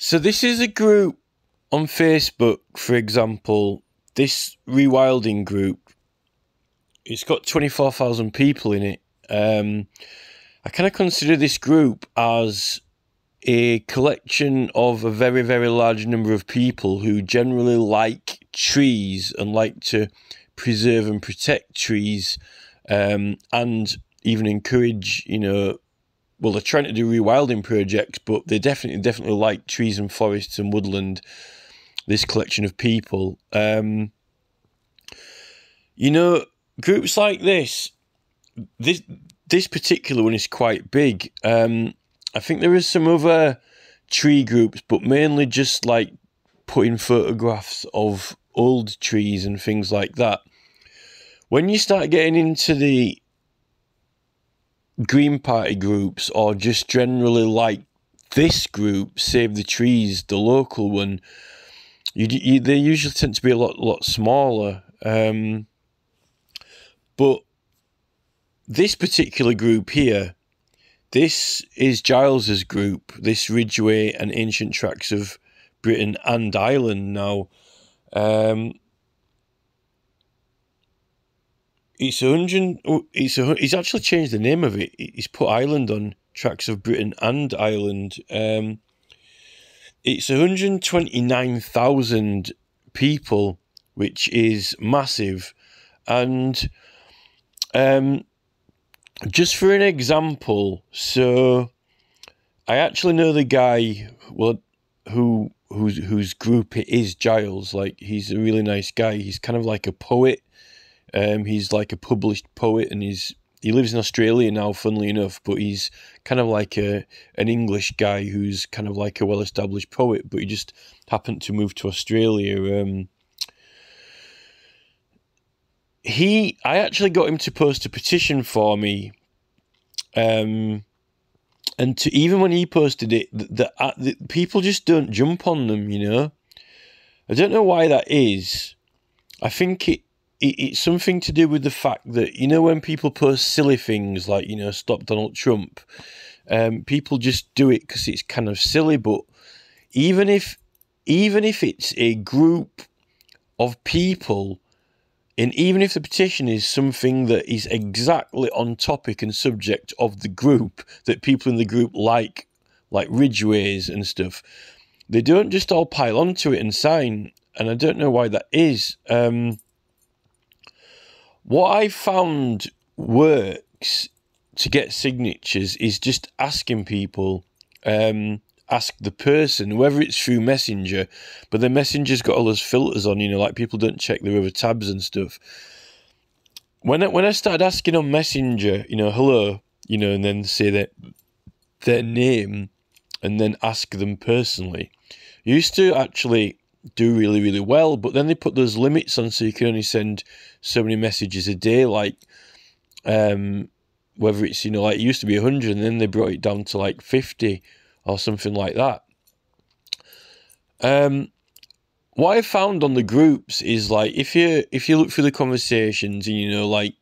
So this is a group on Facebook, for example, this rewilding group. It's got 24,000 people in it. I kind of consider this group as a collection of a very, very large number of people who generally like trees and like to preserve and protect trees, and even encourage, well, they're trying to do rewilding projects, but they definitely like trees and forests and woodland, this collection of people. Groups like this particular one is quite big. I think there is some other tree groups, but mainly just like putting photographs of old trees and things like that. When you start getting into the Green Party groups, or just generally like this group, Save the Trees, the local one, they usually tend to be a lot smaller. But this particular group here, this is Giles's group, this Ridgeway and Ancient Tracts of Britain and Ireland. Now, he's actually changed the name of it. He's put Ireland on Tracts of Britain and Ireland. It's 129,000 people, which is massive. And just for an example, so I actually know the guy, well, whose group it is, Giles. Like, he's a really nice guy. He's kind of like a poet. He's like a published poet, and he lives in Australia now, funnily enough, but he's kind of like an English guy who's kind of like a well-established poet, but he just happened to move to Australia. I actually got him to post a petition for me, and even when he posted it, the people just don't jump on them, I don't know why that is. I think it's something to do with the fact that, when people post silly things like, stop Donald Trump, people just do it because it's kind of silly. But even if it's a group of people, and even if the petition is something that is exactly on topic and subject of the group, that people in the group like Ridgeways and stuff, they don't just all pile onto it and sign. And I don't know why that is. What I found works to get signatures is just asking people, ask the person, whether it's through Messenger, but the Messenger's got all those filters on, like people don't check their other tabs and stuff. When I started asking on Messenger, hello, and then say their name and then ask them personally, used to actually do really, really well. But then they put those limits on, so you can only send so many messages a day, like whether it's, like it used to be 100, and then they brought it down to like 50 or something like that. What I found on the groups is, like, if you look through the conversations, and like,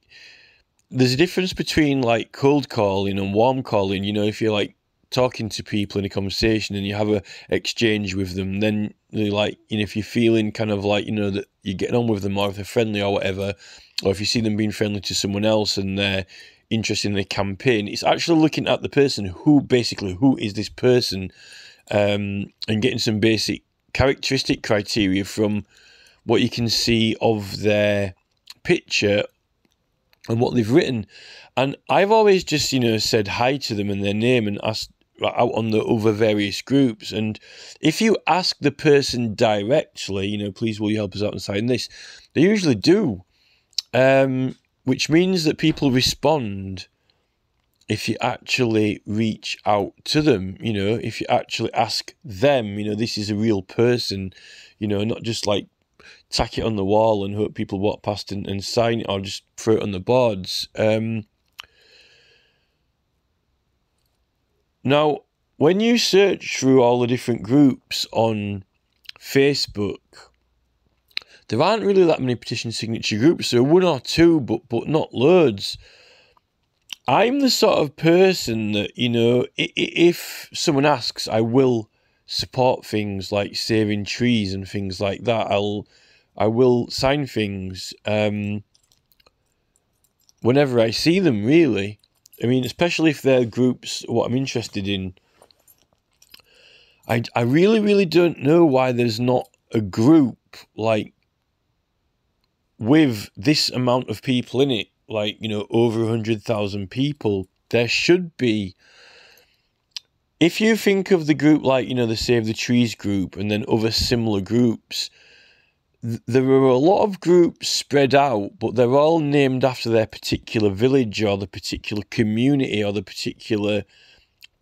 there's a difference between like cold calling and warm calling. If you're like talking to people in a conversation and you have a exchange with them, then they like, if you're feeling kind of like, that you're getting on with them, or if they're friendly or whatever, or if you see them being friendly to someone else and they're interested in the campaign, it's actually looking at the person, who is this person, and getting some basic characteristic criteria from what you can see of their picture and what they've written. And I've always just, said hi to them and their name and asked out on the other various groups. And if you ask the person directly, please will you help us out and sign this, they usually do, which means that people respond if you actually reach out to them, if you actually ask them, this is a real person, not just like tack it on the wall and hope people walk past and sign it, or just throw it on the boards. Now, when you search through all the different groups on Facebook, there aren't really that many petition signature groups. There are one or two, but not loads. I'm the sort of person that, if someone asks, I will support things like saving trees and things like that. I will sign things whenever I see them, really. I mean, especially if they're groups what I'm interested in. I really, really don't know why there's not a group like with this amount of people in it, like, you know, over 100,000 people. There should be. If you think of the group like, you know, the Save the Trees group and then other similar groups, there are a lot of groups spread out, but they're all named after their particular village or the particular community or the particular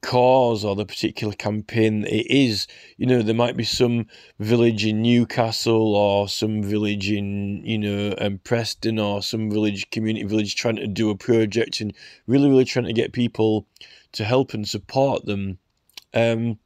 cause or the particular campaign it is. You know, there might be some village in Newcastle or some village in, you know, Preston, or some community village trying to do a project and really, really trying to get people to help and support them. There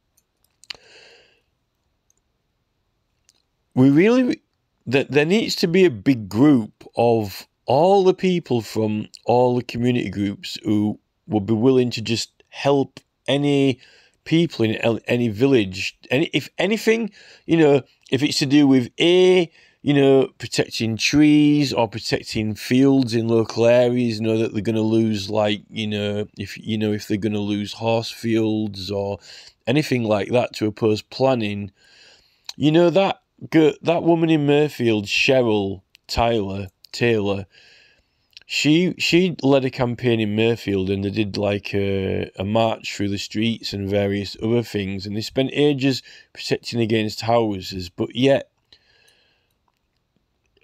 needs to be a big group of all the people from all the community groups who would be willing to just help any people in any village. If anything, you know, if it's to do with you know, protecting trees or protecting fields in local areas, you know, that they're going to lose, like, you know, if they're going to lose horse fields or anything like that to oppose planning, you know, that woman in Murfield, Cheryl Taylor, she led a campaign in Murfield, and they did like a march through the streets and various other things, and they spent ages protecting against houses, but yet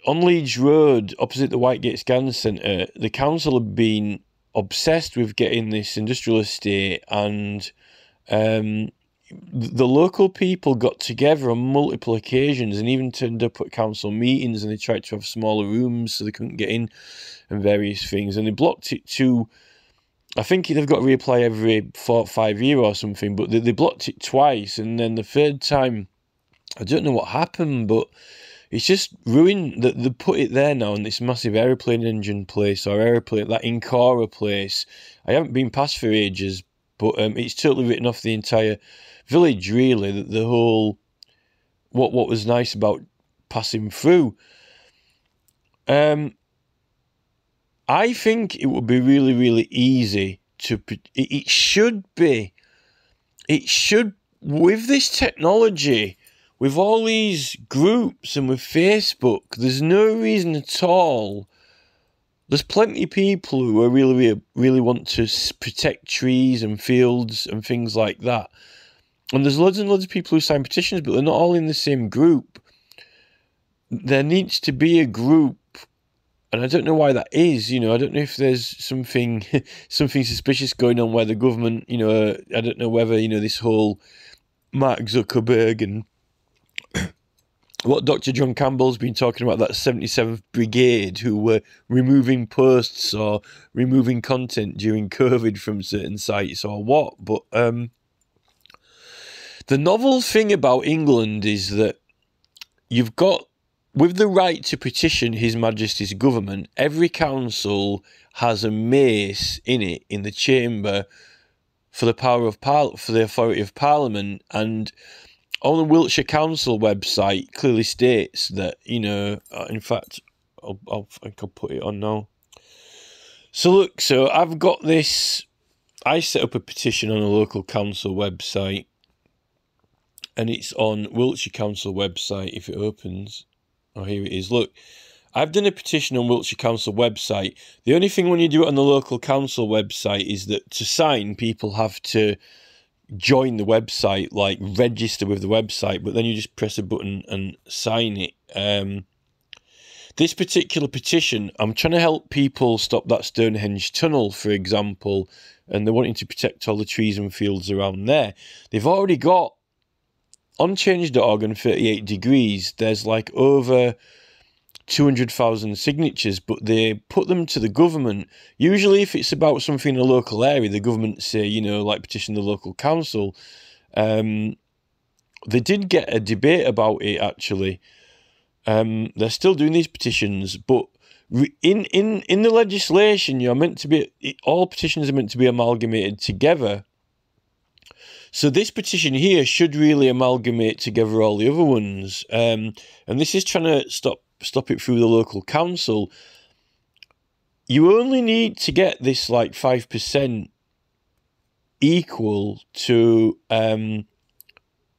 on Leeds Road, opposite the Whitegate Scan Centre, the council have been obsessed with getting this industrial estate, and the local people got together on multiple occasions and even turned up at council meetings, and they tried to have smaller rooms so they couldn't get in and various things, and they blocked it to, I think they've got to reapply every 4 or 5 years or something, but they blocked it twice, and then the third time, I don't know what happened, but it's just ruined. They put it there now in this massive aeroplane engine place, or that Incora place. I haven't been past for ages, but it's totally written off the entire village, really. The whole, what was nice about passing through. I think it would be really, really easy it should, with this technology, with all these groups and with Facebook, there's no reason at all. There's plenty of people who are really want to protect trees and fields and things like that. And there's loads and loads of people who sign petitions, but they're not all in the same group. There needs to be a group, and I don't know why that is. You know, I don't know if there's something suspicious going on where the government, you know, I don't know whether, you know, this whole Mark Zuckerberg and what Dr. John Campbell's been talking about, that 77th Brigade who were removing posts or removing content during COVID from certain sites or what. But the novel thing about England is that you've got, with the right to petition His Majesty's government, every council has a mace in it, in the chamber, for the for the authority of Parliament, and on the Wiltshire Council website clearly states that, you know, in fact, I think I'll put it on now. So look, so I've got this, I set up a petition on a local council website, and it's on Wiltshire Council website if it opens. Oh, here it is. Look, I've done a petition on Wiltshire Council website. The only thing when you do it on the local council website is that to sign, people have to join the website, like register with the website, but then you just press a button and sign it. This particular petition, I'm trying to help people stop that Stonehenge tunnel, for example, and they're wanting to protect all the trees and fields around there. They've already got, on change.org and 38 Degrees, there's like over 200,000 signatures, but they put them to the government. Usually if it's about something in a local area, the government say, you know, like petition the local council. They did get a debate about it, actually. They're still doing these petitions, but in the legislation, you're meant to be, all petitions are meant to be amalgamated together. So this petition here should really amalgamate together all the other ones. And this is trying to stop it through the local council. You only need to get this like 5% equal to the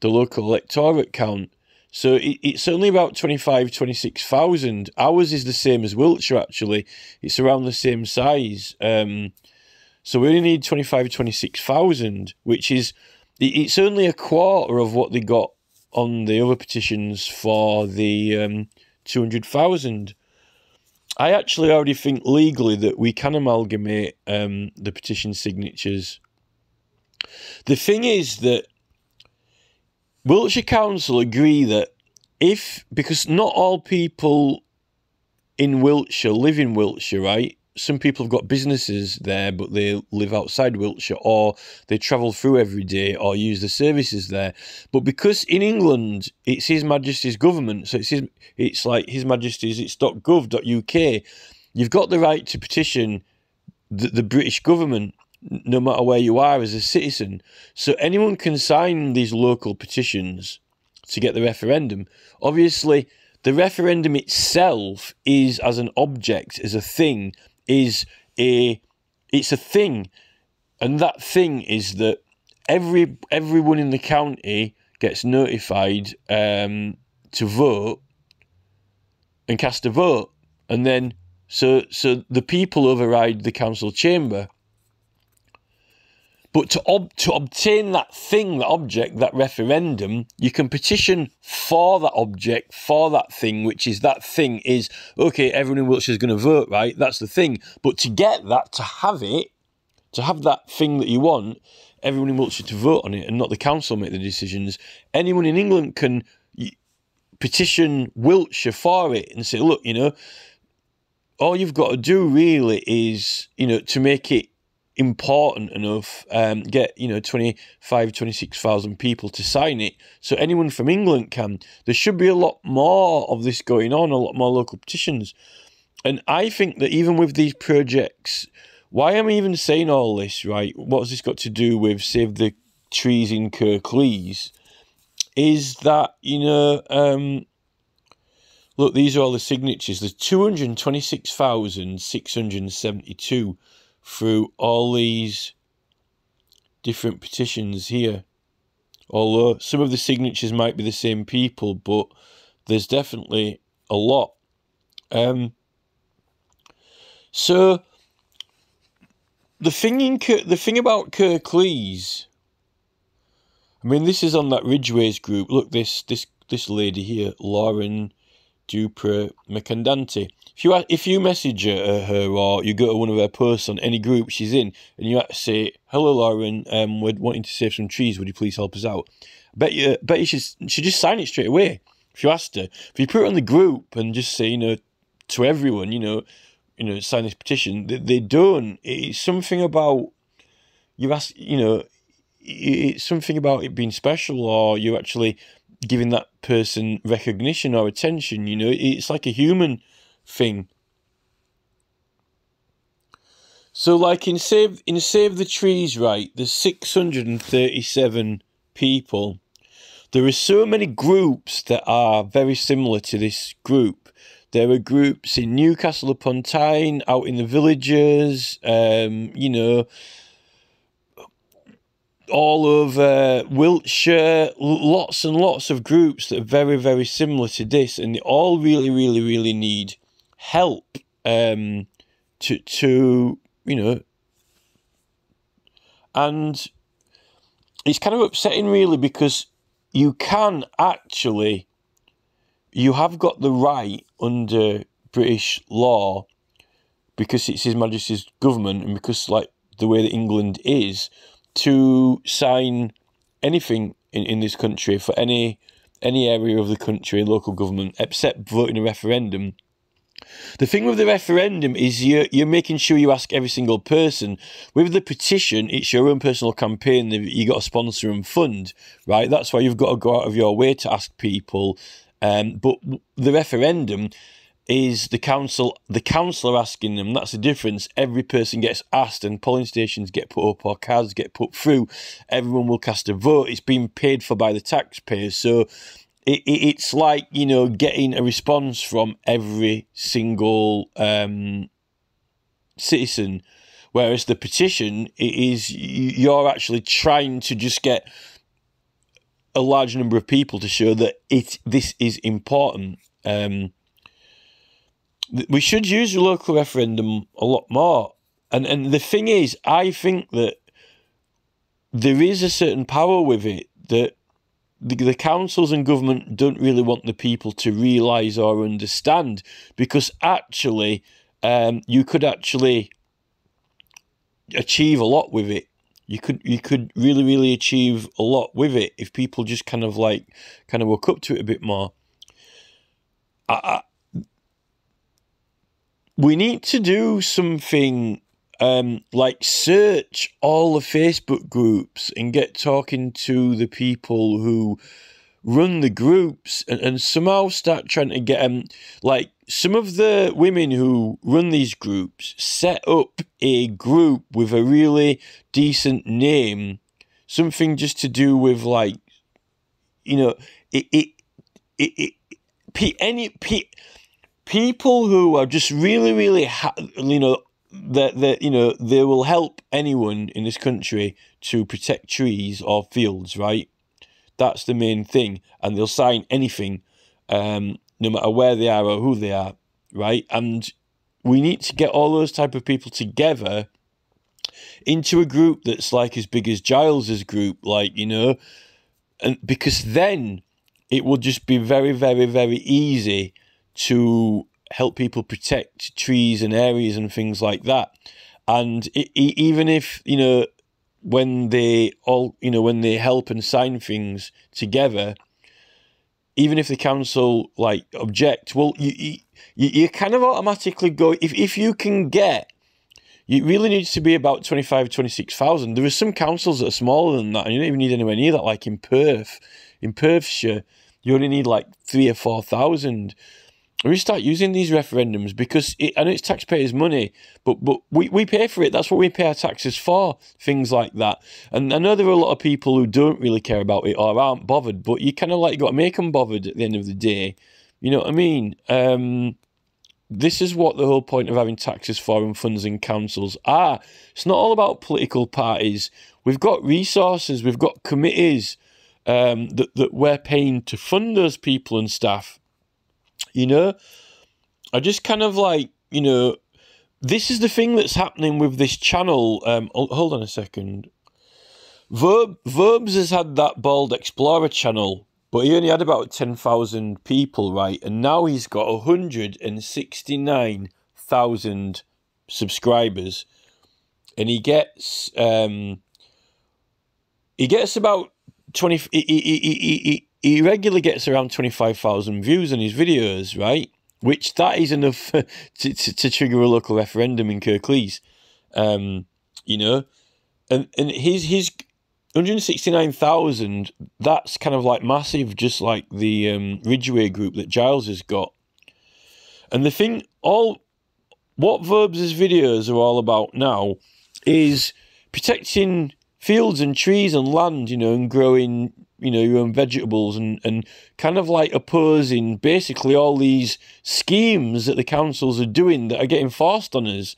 local electorate count. So it's only about 26,000. Ours is the same as Wiltshire, actually. It's around the same size. So we only need 26,000, which is... It's only a quarter of what they got on the other petitions for the 200,000. I actually already think legally that we can amalgamate the petition signatures. The thing is that Wiltshire Council agree that because not all people in Wiltshire live in Wiltshire, right? Some people have got businesses there, but they live outside Wiltshire, or they travel through every day or use the services there. But because in England, it's His Majesty's government, so it's like His Majesty's, it's .gov.uk, you've got the right to petition the British government, no matter where you are as a citizen. So anyone can sign these local petitions to get the referendum. Obviously, the referendum itself is, as an object, as a thing, it's a thing, and that thing is that everyone in the county gets notified to vote and cast a vote, and then so the people override the council chamber. But to obtain that thing, that object, that referendum, you can petition for that object, for that thing, which is that thing is, okay, everyone in Wiltshire is going to vote, right? That's the thing. But to get that, to have that thing that you want, everyone in Wiltshire to vote on it and not the council make the decisions, anyone in England can petition Wiltshire for it and say, look, all you've got to do really is, to make it important enough, get 26,000 people to sign it, so anyone from England can. There should be a lot more of this going on, a lot more local petitions. And I think that even with these projects, why am I even saying all this, right? What has this got to do with Save the Trees in Kirklees? Is that, look, these are all the signatures. There's 226,672 through all these different petitions here. Although some of the signatures might be the same people, but there's definitely a lot. So the thing about Kirklees, I mean, this is on that Ridgeways group. Look, this lady here, Lauren Dupre McAndanti. If you message her or you go to one of her posts on any group she's in, and you say, "Hello, Lauren, we're wanting to save some trees. Would you please help us out?" Bet you she'd just sign it straight away if you asked her. If you put it on the group and just say, to everyone, sign this petition, they don't. It's something about it's something about it being special, or you actually giving that person recognition or attention. It's like a human thing. So like in Save the Trees, right, there's 637 people. There are so many groups that are very similar to this group. There are groups in Newcastle upon Tyne, out in the villages, all over Wiltshire, lots and lots of groups that are very, very similar to this, and they all really, really, really need help and it's kind of upsetting really, because you have got the right under British law, because it's His Majesty's government and because like the way that England is, to sign anything in this country for any area of the country, local government, except voting a referendum. The thing with the referendum is you're making sure you ask every single person. With the petition, it's your own personal campaign that you got to sponsor and fund, right? That's why you've got to go out of your way to ask people. But the referendum, is the councillor asking them. That's the difference. Every person gets asked, and polling stations get put up or cards get put through. Everyone will cast a vote. It's being paid for by the taxpayers. So it's like, you know, getting a response from every single citizen. Whereas the petition, you're actually trying to just get a large number of people to show that this is important. We should use the local referendum a lot more. And the thing is, I think that there is a certain power with it that the councils and government don't really want the people to realise or understand, because actually you could actually achieve a lot with it. You could really achieve a lot with it if people just kind of woke up to it a bit more. We need to do something like search all the Facebook groups and get talking to the people who run the groups, and somehow start trying to get them. Like, some of the women who run these groups set up a group with a really decent name, something just to do with, like, you know, people who are just really you know, that you know, they will help anyone in this country to protect trees or fields, right? That's the main thing, and they'll sign anything, no matter where they are or who they are, right? And we need to get all those type of people together into a group that's like as big as Giles's group, like, you know, and because then it will just be very easy to help people protect trees and areas and things like that. And even if, you know, when they help and sign things together, even if the council like object, well, you kind of automatically go, if you can get, it really needs to be about 25, 26,000. There are some councils that are smaller than that, and you don't even need anywhere near that. Like in Perthshire, you only need like 3,000 or 4,000. We start using these referendums because I know it's taxpayers' money, but we pay for it. That's what we pay our taxes for, things like that. And I know there are a lot of people who don't really care about it or aren't bothered, but you kind of like got to make them bothered at the end of the day. You know what I mean? This is what the whole point of having taxes for and funds in councils are. It's not all about political parties. We've got resources, we've got committees that we're paying to fund those people and staff. You know, I just kind of like, you know, this is the thing that's happening with this channel. Hold on a second. Verbs has had that Bald Explorer channel, but he only had about 10,000 people, right? And now he's got 169,000 subscribers, and he gets about 20. He regularly gets around 25,000 views on his videos, right? Which that is enough to trigger a local referendum in Kirklees, you know. And his 169,000, that's kind of like massive, just like the Ridgeway group that Giles has got. And the thing, what Verbs' videos are all about now is protecting fields and trees and land, you know, and growing, you know, your own vegetables, and kind of like opposing basically all these schemes that the councils are doing that are getting forced on us.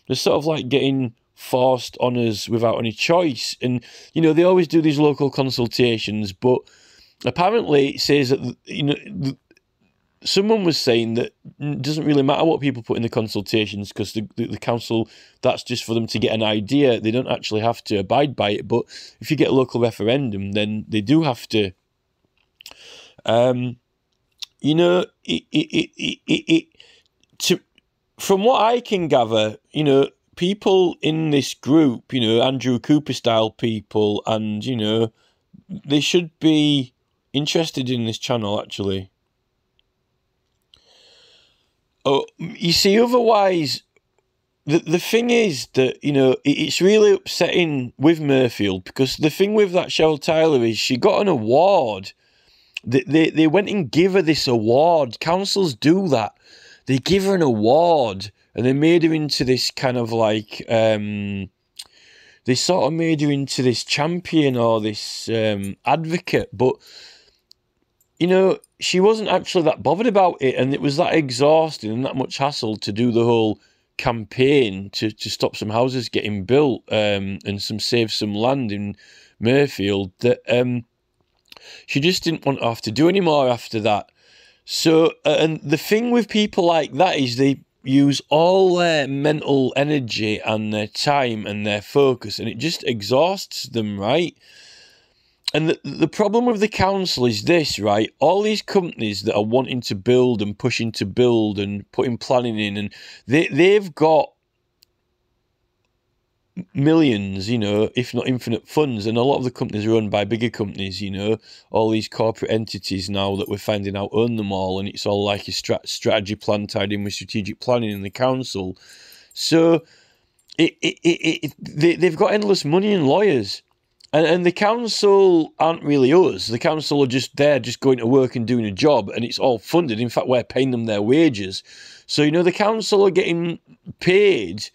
They're sort of like getting forced on us without any choice. And, you know, they always do these local consultations, but apparently it says that, you know, someone was saying that it doesn't really matter what people put in the consultations, because the council, that's just for them to get an idea. They don't actually have to abide by it. But if you get a local referendum, then they do have to. You know, from what I can gather, you know, people in this group, you know, Andrew Cooper style people, and, you know, they should be interested in this channel, actually. Oh, you see, otherwise, the thing is that, you know, it's really upsetting with Murfield, because the thing with that Cheryl Tyler is she got an award. They went and give her this award. Councils do that. they give her an award, and they made her into this kind of like, they sort of made her into this champion or this advocate, but, you know, she wasn't actually that bothered about it, and it was that exhausting and that much hassle to do the whole campaign to stop some houses getting built and save some land in Mayfield that she just didn't want to have to do any more after that. So, and the thing with people like that is they use all their mental energy and their time and their focus, and it just exhausts them, right? And the problem with the council is this, right? All these companies that are wanting to build and pushing to build and putting planning in, and they've got millions, you know, if not infinite funds, and a lot of the companies are owned by bigger companies, you know, all these corporate entities now that we're finding out own them all, and it's all like a strategy plan tied in with strategic planning in the council. So they've got endless money and lawyers, and the council aren't really us. The council are just there, just going to work and doing a job, and it's all funded. In fact, we're paying them their wages. So, you know, the council are getting paid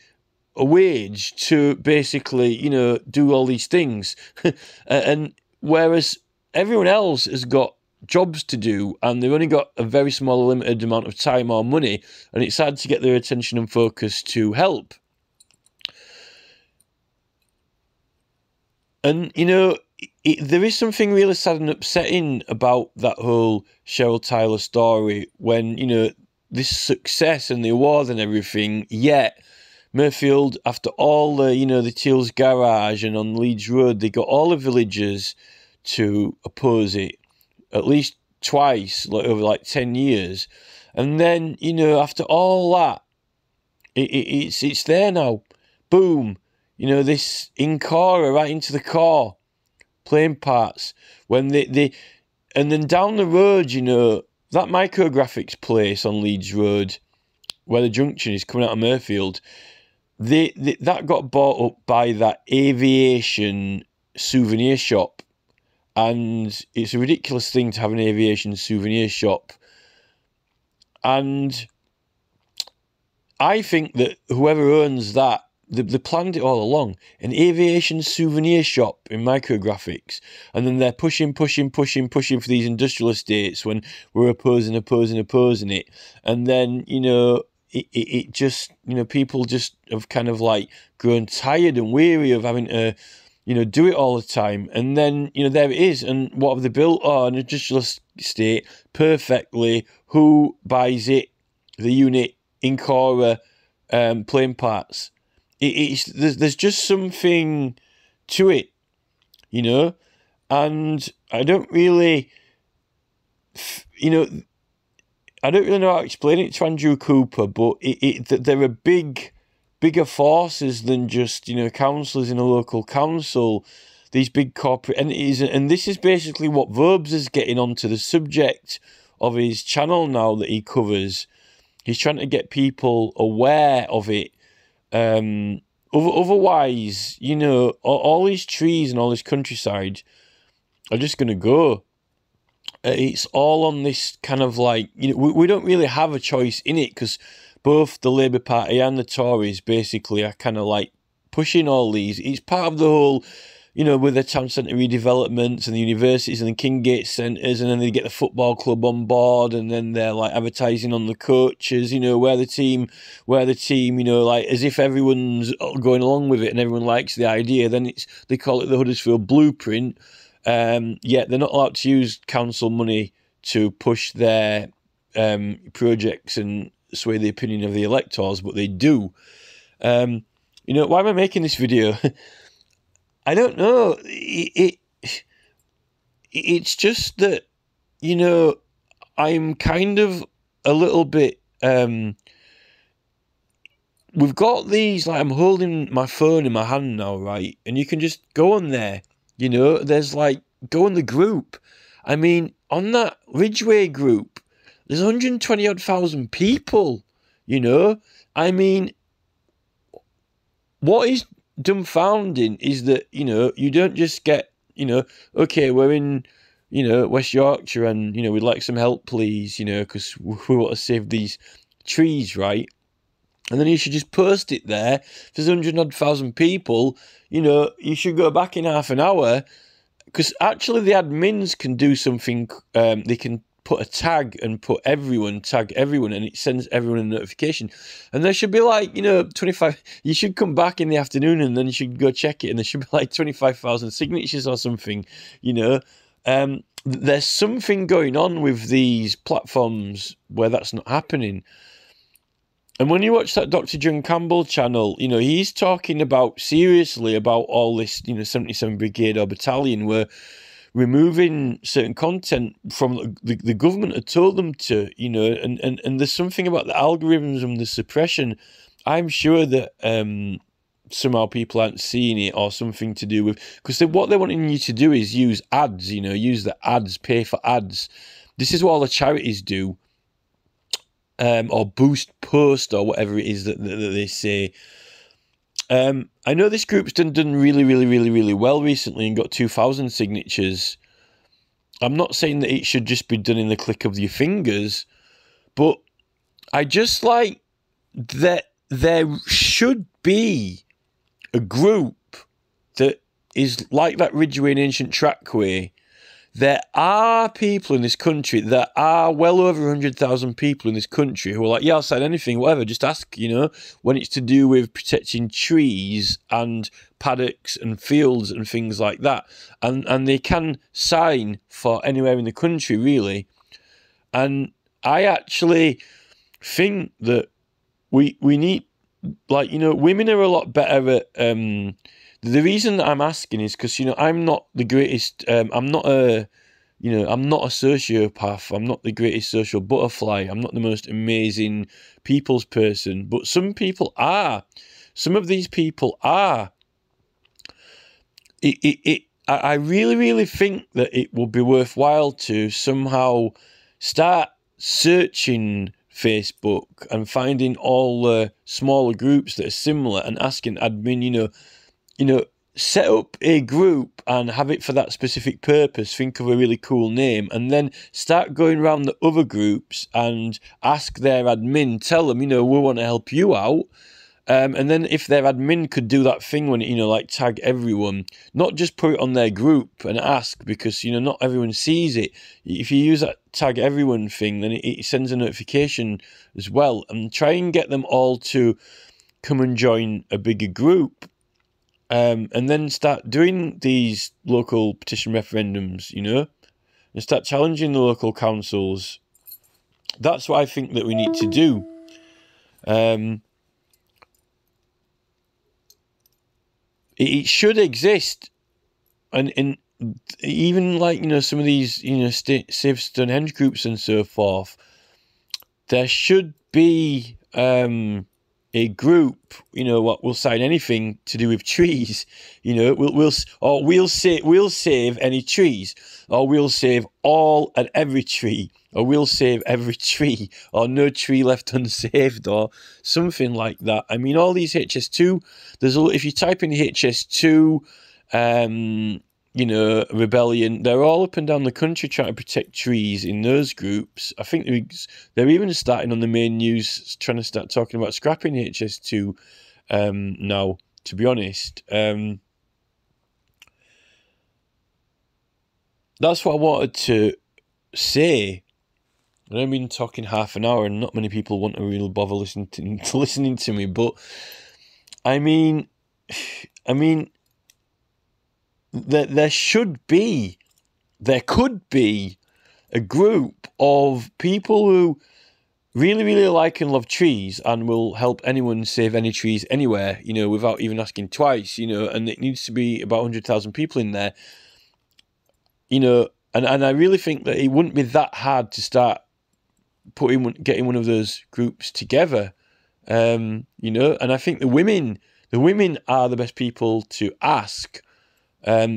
a wage to basically, you know, do all these things. And whereas everyone else has got jobs to do and they've only got a very small limited amount of time or money, and it's hard to get their attention and focus to help. And, you know, there is something really sad and upsetting about that whole Cheryl Tyler story when, you know, this success and the award and everything, yet Mayfield, after all the, you know, the Teal's Garage and on Leeds Road, they got all the villagers to oppose it, at least twice, like over like 10 years. And then, you know, after all that, it's there now. Boom. You know, this Incora right into the core, playing parts. When and then down the road, you know, that micrographics place on Leeds Road, where the junction is coming out of Mayfield, that got bought up by that aviation souvenir shop, and it's a ridiculous thing to have an aviation souvenir shop. And I think that whoever owns that, they planned it all along. An aviation souvenir shop in micrographics, and then they're pushing for these industrial estates when we're opposing it, and then, you know, it just, you know, people just have kind of like grown tired and weary of having to, you know, do it all the time. And then, you know, there it is. And what have they built? Oh, an industrial estate, perfectly. Who buys it? The unit, Incora, playing parts. There's just something to it, you know? And I don't really, you know, I don't really know how to explain it to Andrew Cooper, but there are bigger forces than just, you know, councillors in a local council, these big corporate entities. And this is basically what Vobes is getting onto the subject of his channel now that he covers. He's trying to get people aware of it. Otherwise, you know, all these trees and all this countryside are just going to go. It's all on this kind of like, you know, we don't really have a choice in it, because both the Labour Party and the Tories basically are kind of like pushing all these. It's part of the whole, you know, with the town centre redevelopments and the universities and the Kingate centres, and then they get the football club on board, and then they're like advertising on the coaches, you know, where the team, you know, like as if everyone's going along with it and everyone likes the idea. Then they call it the Huddersfield Blueprint. Yet they're not allowed to use council money to push their projects and sway the opinion of the electors, but they do. You know, why am I making this video? I don't know. It's just that, you know, I'm kind of a little bit... we've got these, like, I'm holding my phone in my hand now, right? And you can just go on there. You know, there's like, go in the group. I mean, on that Ridgeway group, there's 120,000 people, you know. I mean, what is dumbfounding is that, you know, you don't just get, you know, okay, we're in, you know, West Yorkshire and, you know, we'd like some help, please, you know, because we want to save these trees, right? And then you should just post it there. If there's 100,000 people, you know, you should go back in half an hour, because actually the admins can do something. They can put a tag and tag everyone, and it sends everyone a notification. And there should be like, you know, 25. You should come back in the afternoon, and then you should go check it, and there should be like 25,000 signatures or something. You know, there's something going on with these platforms where that's not happening. And when you watch that Dr. John Campbell channel, you know, he's talking about seriously about all this, you know, 77 Brigade or Battalion were removing certain content from the government had told them to, you know, and there's something about the algorithms and the suppression. I'm sure that somehow people aren't seeing it, or something to do with, because what they're wanting you to do is use ads, you know, use the ads, pay for ads. This is what all the charities do. Or boost post, or whatever it is that they say. I know this group's done really well recently and got 2,000 signatures. I'm not saying that it should just be done in the click of your fingers, but I just like that there should be a group that is like that Ridgeway and Ancient Trackway. There are people in this country, there are well over 100,000 people in this country who are like, yeah, I'll sign anything, whatever, just ask, you know, when it's to do with protecting trees and paddocks and fields and things like that. And they can sign for anywhere in the country, really. And I actually think that we need, like, you know, women are a lot better at... The reason that I'm asking is because, you know, I'm not the greatest, I'm not a sociopath. I'm not the greatest social butterfly. I'm not the most amazing people's person, but some people are. Some of these people are. I really think that it would be worthwhile to somehow start searching Facebook and finding all the smaller groups that are similar and asking admin, you know, set up a group and have it for that specific purpose. Think of a really cool name, and then start going around the other groups and ask their admin, tell them, you know, we want to help you out. And then if their admin could do that thing when, you know, like tag everyone, not just put it on their group and ask, because, you know, not everyone sees it. If you use that tag everyone thing, then it sends a notification as well, and try and get them all to come and join a bigger group. And then start doing these local petition referendums, you know, and start challenging the local councils. That's what I think that we need to do. It should exist, and even like, you know, some of these, you know, Save Stonehenge groups and so forth. There should be a group, you know, what will sign anything to do with trees, you know, we'll save any trees, or we'll save all and every tree, or we'll save every tree, or no tree left unsaved, or something like that. I mean, all these HS2, if you type in HS2, you know, rebellion, they're all up and down the country trying to protect trees in those groups. I think they're even starting on the main news, trying to start talking about scrapping HS2 now, to be honest. That's what I wanted to say. I've been talking half an hour, and not many people want to really bother listening to me, but I mean, there could be a group of people who really like and love trees and will help anyone save any trees anywhere, you know, without even asking twice, you know, and it needs to be about 100,000 people in there, you know, and I really think that it wouldn't be that hard to start getting one of those groups together, you know, and I think the women are the best people to ask.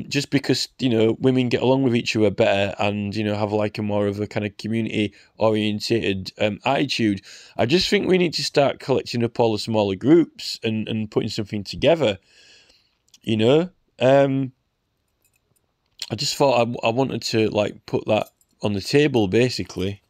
Just because, you know, women get along with each other better and, you know, have like a more of a kind of community orientated attitude. I just think we need to start collecting up all the smaller groups and putting something together, you know. I just thought I wanted to like put that on the table, basically.